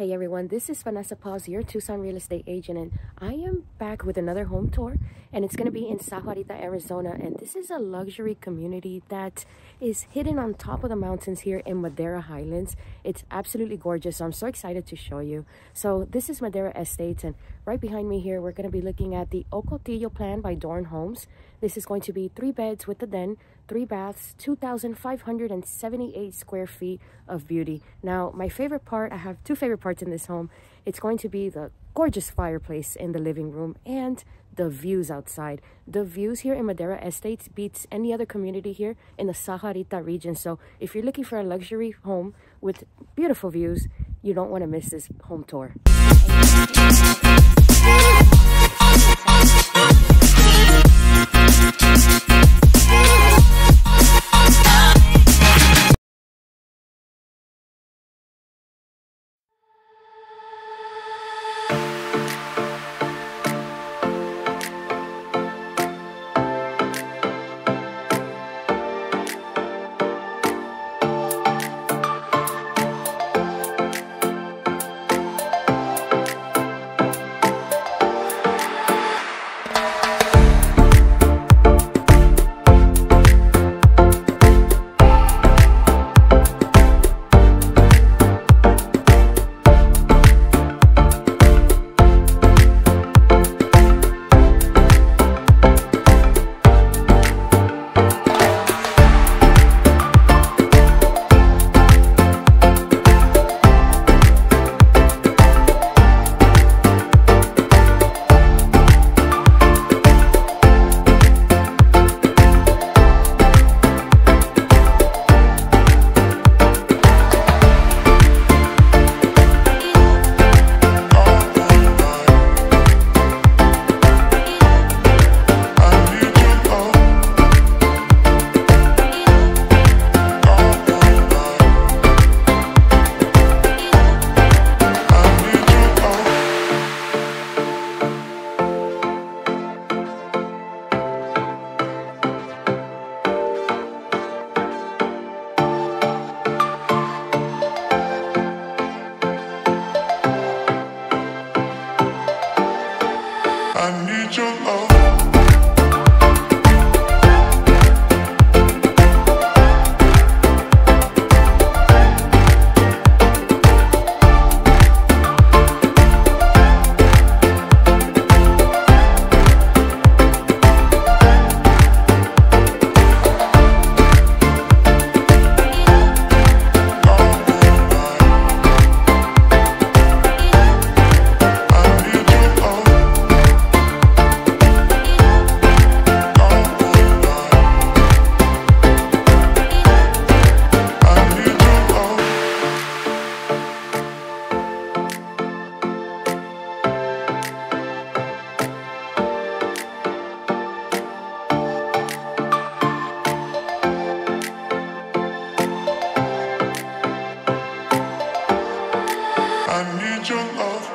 Hey everyone, this is Vanessa Paz, your Tucson real estate agent, and I am back with another home tour, and it's going to be in Sahuarita, Arizona. And this is a luxury community that is hidden on top of the mountains here in Madera Highlands. It's absolutely gorgeous, so I'm so excited to show you. So this is Madera Estates, and right behind me here, we're going to be looking at the Ocotillo plan by Dorn Homes. This is going to be 3 beds with a den, 3 baths, 2,578 square feet of beauty. Now, my favorite part, I have 2 favorite parts in this home. It's going to be the gorgeous fireplace in the living room and the views outside. The views here in Madera Estates beats any other community here in the Sahuarita region. So if you're looking for a luxury home with beautiful views, you don't want to miss this home tour. I need your love. I need your love.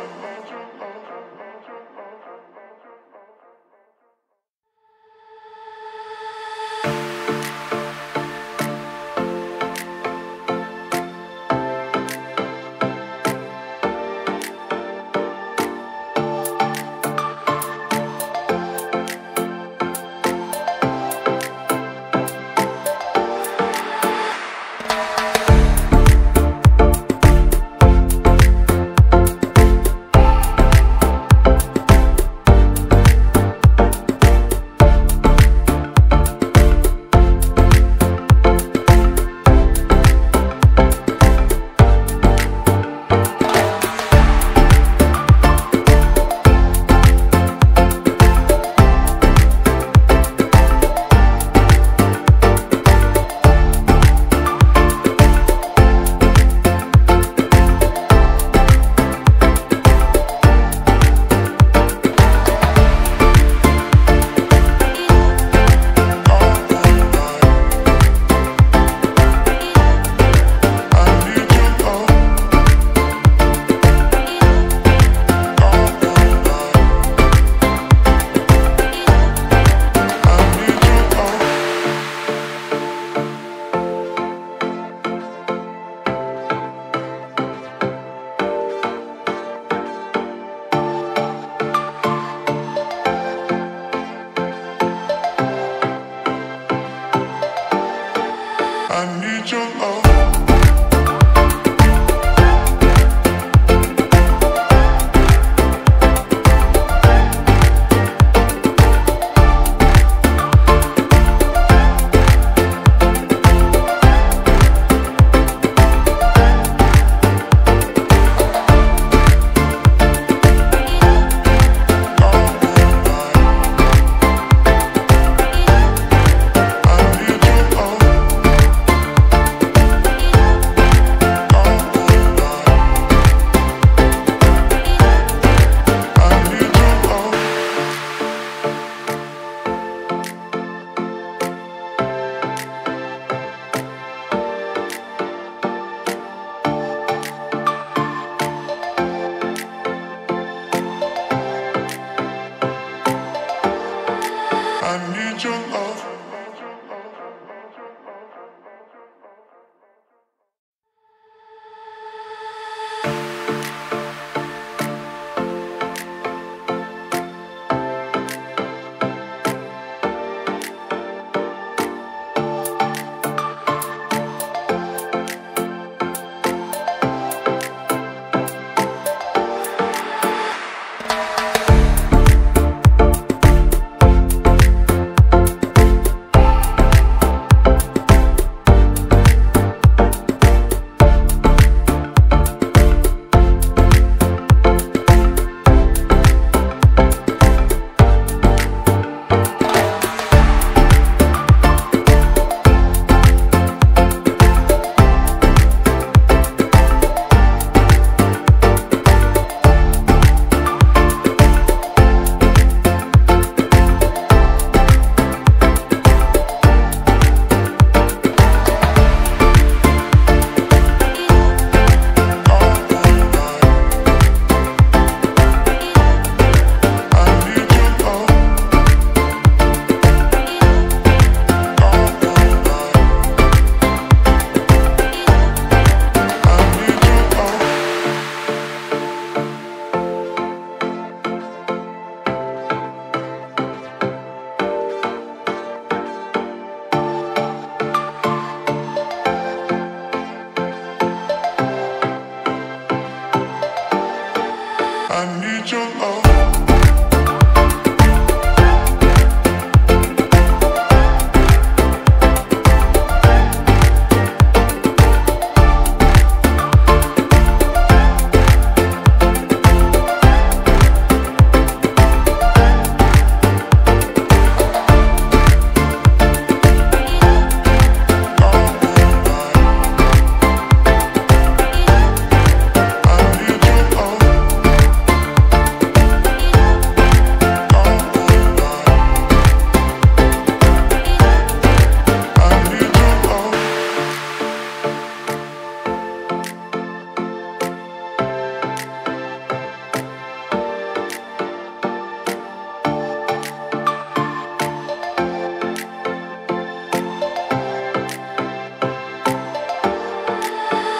I need your love.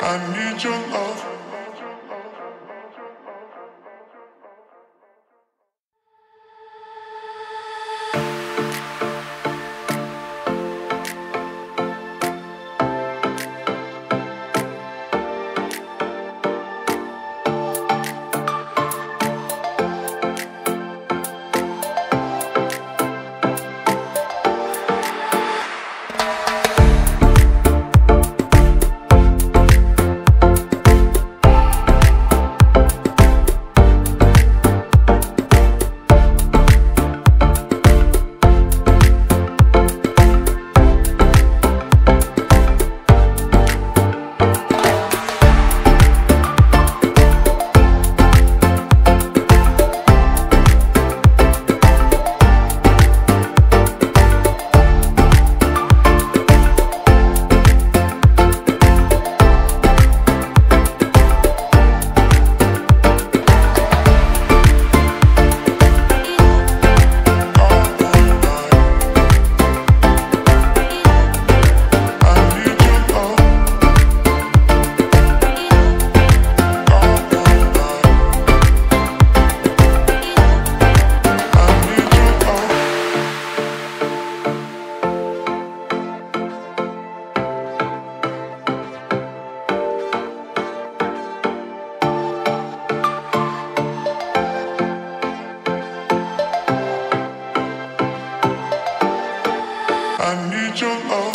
I need your love. I need your love.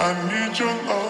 I need your love.